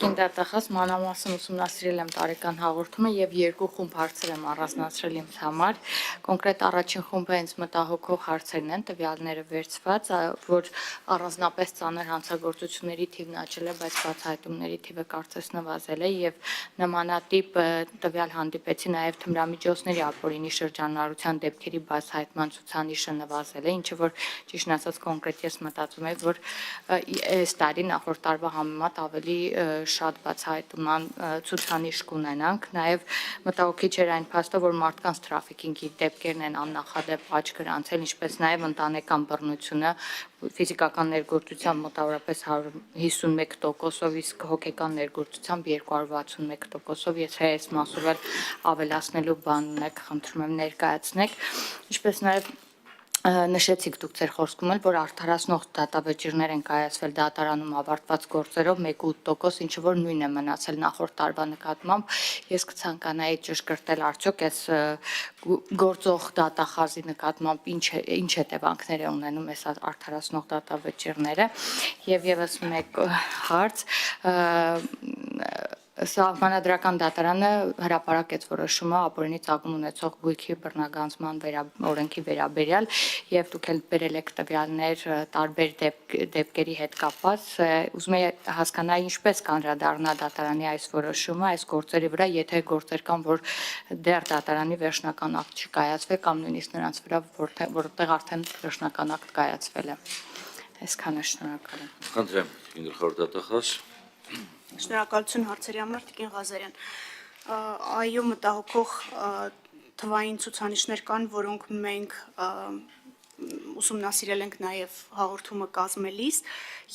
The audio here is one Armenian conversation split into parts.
Կին դատախազ մանրամասն ուսումնասիրել եմ տարեկան հաղորդումը եւ երկու խումբ հարցեր եմ առանձնացրել ինձ համար։ Կոնկրետ առաջին խումբը հենց մտահոգող հարցերն են, տվյալները վերցված, որ առանձնապես ծանր հանցագործությունների թիվն աճել է, բայց բացահայտումների թիվը կարծես նվազել է եւ նմանատիպ տվյալ հանդիպեցի նաեւ թմրամիջոցների ապօրինի շրջանառության դեպքերի բացահայտման ցուցանիշը նվազել է, ինչը որ ճիշտ ասած կոնկրետ ես մտածում եմ, որ այս տարի նախորդ տարվա համեմատ ավելի շատ բացահայտման ցուցանիշ կունենանք, նաև մտահոգիչ էր այն փաստը, որ մարդկանց թրաֆիքինգի դեպքերն են աննախադեպ աճ գրանցել, ինչպես նաև ընտանեկան բռնությունը ֆիզիկական ներգործությամբ մոտավորապես 151%-ով, իսկ հոգեկան ներգործությամբ 261%-ով, եթե այս մասով էլ ավելացնելու բան ունեք, խնդրում եմ ներկայացնեք, ինչպես նաև նշեցիք դուք ձեր խոսքում էլ, որ արդարացնող դատավճիռներ են կայացվել դատարանում ավարտված գործերով 1.8%, ինչը որ նույնն է մնացել նախորդ տարվա նկատմամբ։ Ես կցանկանայի ճշգրտել արդյոք այս գործող դատախազի նկատմամբ ինչ հետևանքներ է ունենում այս արդարացնող դատավճիռները։ Եվ եւս մեկ հարց, Սահմանադրական դատարանը հրապարակեց որոշումը ապօրինի ծագում ունեցող գույքի բռնագանձման օրենքի վերաբերյալ եւ դուք էլ բերել եք տվյալներ տարբեր դեպքերի հետ կապված, ուզում եմ հասկանալ ինչպես կանդրադառնա դատարանի այս որոշումը այս գործերի վրա, եթե գործեր կան, որ դեռ դատարանի վերջնական ակտ չկայացվել կամ նույնիսկ նրանց վրա, որտեղ արդեն վերջնական ակտ կայացվել է։ Այսքանը, շնորհակալ եմ։ Խնդրեմ, գլխավոր դատախազ։ Շնորհակալություն հարցերի համար, Տիկին Ղազարյան։ Այո, մտահոգող թվային ցուցանիշներ կան, որոնք մենք ուսումնասիրել ենք նաև հաղորդումը կազմելիս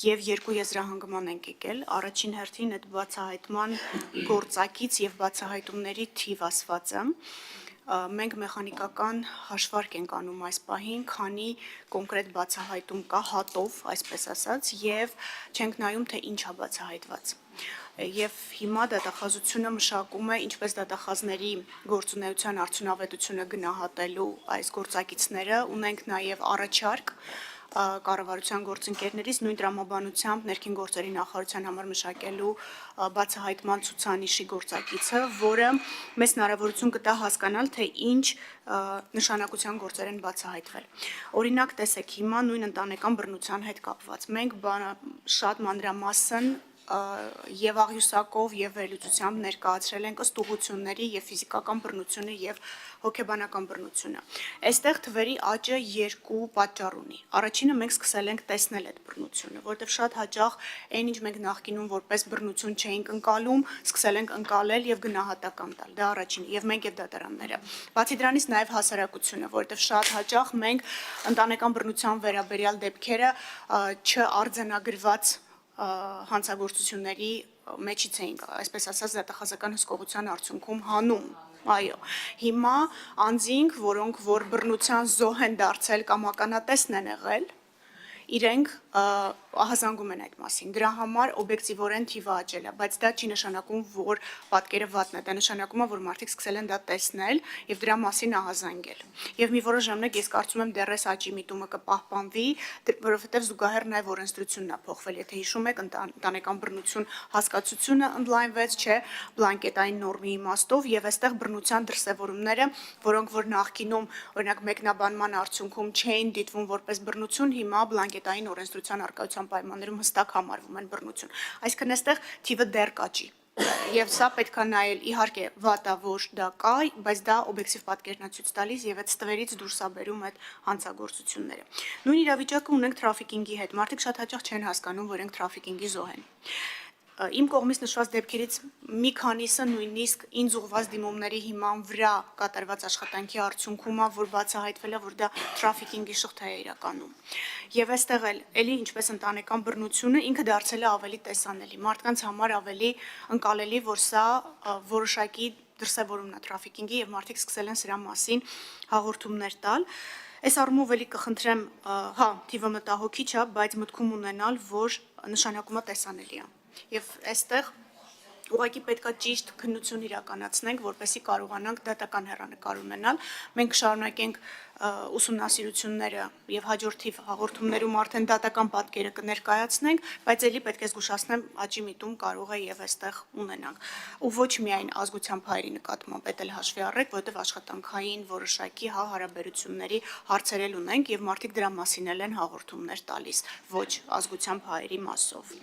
եւ երկու եզրահանգման ենք եկել։ Առաջին հերթին այդ բացահայտման գործակից եւ բացահայտումների թիվ ասվածը։ Մենք մեխանիկական հաշվարկ ենք անում այս պահին, քանի կոնկրետ բացահայտում կա հատով, այսպես ասած, եւ չենք նայում, թե ինչ է բացահայտված։ Եվ հիմա դատախազությունը մշակում է ինչպես դատախազների գործունեության արդյունավետությունը գնահատելու այս գործակիցները, ունենք նաև առաջարկ կառավարության գործընկերներից նույն տրամաբանությամբ ներքին գործերի նախարարության համար մշակելու բացահայտման ցուցանիշի գործակիցը, որը մեզ հնարավորություն կտա հասկանալ, թե ինչ նշանակության գործեր են բացահայտվել։ Օրինակ, տեսեք, հիմա նույն ընտանեկան բռնության հետ կապված մենք շատ մանրամասն եւ աղյուսակով եւ վերլուծությամբ ներկայացրել ենք ըստ ուղղությունների եւ ֆիզիկական բռնությունը եւ հոգեբանական բռնությունը։ Այստեղ թվերի աճը երկու պատճառ ունի։ Առաջինը մենք սկսել ենք տեսնել այդ բռնությունը, որտեղ շատ հաճախ այն ինչ մենք նախկինում որպես բռնություն չէինք ընկալում, սկսել ենք ընկալել եւ գնահատական տալ։ Դա առաջինը եւ մենք եւ դատարանները։ Բացի դրանից նաեւ հասարակությունը, որտեղ շատ հաճախ մենք ընտանեկան բռնության վերաբերյալ դեպքերը չարձանագրված հանցագործությունների մեջից էինք, այսպես ասած, դատախազական հսկողության արդյունքում հանում։ Այո, հիմա անձինք, որոնք որ բռնության զոհ են դարձել կամ ականատեսն են եղել, իրենք ահազանգում են այդ մասին։ Դրա համար օբյեկտիվորեն թիվը աճել է, բայց դա չի նշանակում, որ պատկերը վատն է, դա նշանակում է, որ մարդիկ սկսել են դա տեսնել եւ դրա մասին ահազանգել։ Եվ մի որոշ ժամանակ ես կարծում եմ դեռ այս աճի միտումը կպահպանվի, որովհետեւ զուգահեռ նաեւ օրենսդրությունն է փոխվել։ Եթե հիշում եք, ընտանեկան բռնություն հասկացությունը ընդլայնվեց, չէ, բլանկետային նորմի իմաստով եւ այստեղ բռնության դրսեւորումները, որոնք որ նախկինում օրինակ մեկնաբանման արդյունքում չէին դիտվում որպես բռնություն, հիմա բլանկետային օրենսդրության արկայության պայմաններում հստակ համարվում են բռնություն։ Այսինքն այստեղ թիվը դեռ կաճի։ Եվ սա պետք է նայել, իհարկե վատա որ դա կա, բայց դա օբյեկտիվ պատկերն է ցույց տալիս եւ այդ ստվերից դուրս է բերում այդ հանցագործությունները։ Նույն իրավիճակը ունենք թրաֆիքինգի հետ։ Մարդիկ շատ հաճախ չեն հասկանում, որ իրենք թրաֆիքինգի զոհ են։ Իմ կողմից նշված դեպքերից մի քանիսը նույնիսկ ինձ ուղղված դիմումների հիման վրա կատարված աշխատանքի արդյունքում է, որ բացահայտվել է, որ դա թրաֆիքինգի շղթա է իրականում։ Եվ այստեղ էլի ինչպես ընտանեկան բռնությունը ինքը դարձել է ավելի տեսանելի, մարդկանց համար ավելի ընկալելի, որ սա որոշակի դրսևորումն է թրաֆիքինգի եւ մարդիկ սկսել են սրա մասին հաղորդումներ տալ։ Այս առումով էլի կխնդրեմ, հա, թիվը մտահոգիչ է, բայց մտքում ունենալ, որ նշանակումը տեսանելի է։ Եվ այստեղ Ուղղակի պետքա ճիշտ քննություն իրականացնենք, որպեսզի կարողանանք դատական հեռանկար ունենալ։ Մենք շարունակենք ուսումնասիրությունները եւ հաջորդիվ հաղորդումներում արդեն դատական պատկերը կներկայացնենք, բայց ելի պետք է զգուշացնեմ, աճի միտում կարող է եւ այստեղ ունենանք։ Ու ոչ միայն ազգությամբ հայերի նկատմամբ էլ հաշվի առեք, որովհետեւ աշխատանքային որոշակի հարաբերությունների հարցեր էլ ունենք եւ մարդիկ դրա մասին են հաղորդումներ տալիս, ոչ ազգությամբ հայերի մասով։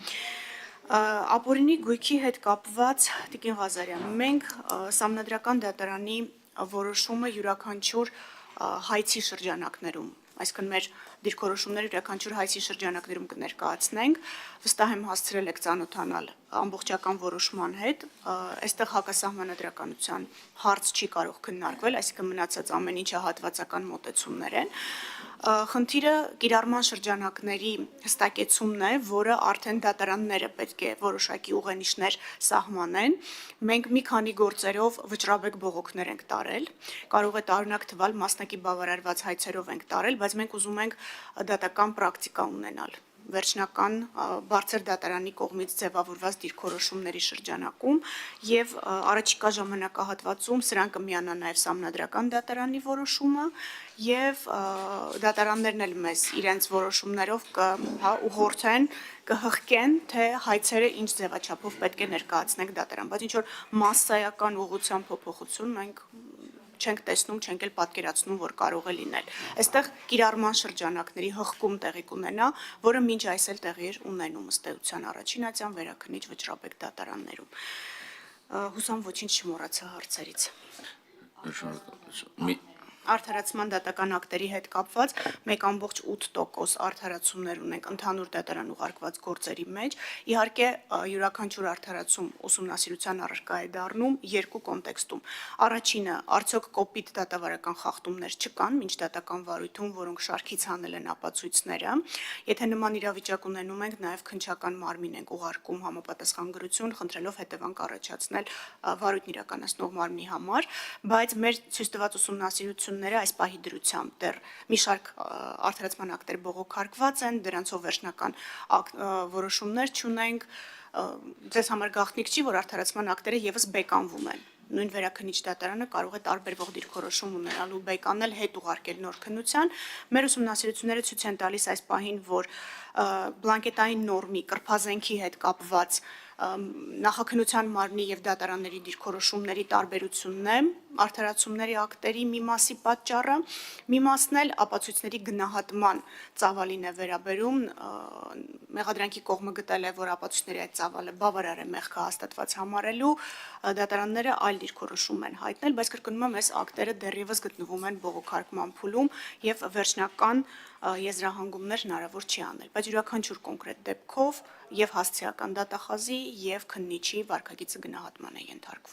Ապօրինի գույքի հետ կապված Տիկին Ղազարյան, մենք Սահմանադրական դատարանի որոշումը յուրաքանչյուր հայցի շրջանակներում, այսինքն մեր դիրքորոշումները յուրաքանչյուր հայցի շրջանակներում կներկայացնենք, վստահ եմ հասցրել եք ծանոթանալ ամբողջական որոշման հետ, այստեղ հակասահմանադրականության հարց չի կարող քննարկվել, այսինքն մնացած ամեն ինչը հատվածական մոտեցումներ են։ Խնդիրը կիրառման շրջանակների հստակեցումն է, որը արդեն դատարանները պետք է որոշակի ուղենիշներ սահմանեն։ Մենք մի քանի գործերով վճռաբեկ բողոքներ ենք տարել, կարող է տարօրինակ թվալ մասնակի բավարարված հայցերով ենք տարել, բայց մենք ուզում ենք դատական պրակտիկա ունենալ վերջնական բարձր դատարանի կողմից ձևավորված դիրքորոշումների շրջանակում եւ առաջիկա ժամանակահատվածում սրան կմիանա նաեւ Սահմանադրական դատարանի որոշումը եւ դատարաններն էլ մեզ իրենց որոշումներով ուղղորդեն կհղկեն թե հայցերը ինչ ձևաչափով պետք է ներկայացնենք դատարան, բայց ինչ որ մասսայական ուղղության փոփոխություն մենք չենք տեսնում, չենք էլ պատկերացնում, որ կարող է լինել։ Այստեղ կիրառման շրջանակների հղկում տեղի կունենա, որը մինչ այս էլ տեղի էր ունենում ըստ էության առաջին ատյան վերաքննիչ վճռաբեկ դատարաններում։ Հուսամ ոչինչ չմոռացա հարցերից։ Արդարացման դատական ակտերի հետ կապված 1.8% արդարացումներ ունենք ընդհանուր դատարան ուղարկված գործերի մեջ։ Իհարկե յուրաքանչյուր արդարացում ուսումնասիրության առարկա է դառնում երկու կոնտեքստում։ Առաջինը, արդյոք կոպիտ դատավարական խախտումներ չկան մինչ դատական վարույթում, որոնք շարքից հանել են ապացույցները։ Եթե նման իրավիճակ ունենում ենք, նաև քննչական մարմին ենք ուղարկում համապատասխան գրություն, խնդրելով հետևանք առաջացնել վարույթն իրականացնող մարմնի համար, բայց մեր ցույց տված ուսումնասիրությունները այս պահի դրությամբ դեռ մի շարք արդարացման ակտեր բողոքարկված են, դրանցով վերջնական որոշումներ չունենք, ձեզ համար գաղտնիք չի, որ արդարացման ակտերը եւս բեկանվում են։ Նույն վերաքննիչ դատարանը կարող է տարբերվող դիրքորոշում ունենալ ու բեկանել հետ ուղարկել նոր քննության։ Մեր ուսումնասիրությունները ցույց են տալիս այս պահին, որ բլանկետային նորմի կրփազենքի հետ կապված նախաքննության մարմնի եւ դատարանների դիրքորոշումների տարբերությունն է արդարացումների ակտերի մի մասի պատճառը, մի մասն էլ ապացույցների գնահատման ծավալին է վերաբերում, մեղադրանքի կողմը գտել է, որ ապացույցների այդ ծավալը բավարար է մեղքը հաստատված համարելու, դատարանները այլ դիրքորոշում են հայտնել, բայց կրկնում եմ, այս ակտերը դեռևս գտնվում են բողոքարկման փուլում եւ վերջնական եզրահանգումներ հնարավոր չի անել, բայց յուրաքանչյուր կոնկրետ դեպքով եւ հասցեական դատախազի եւ քննիչի վարքագիծը գնահատման է ենթարկվում։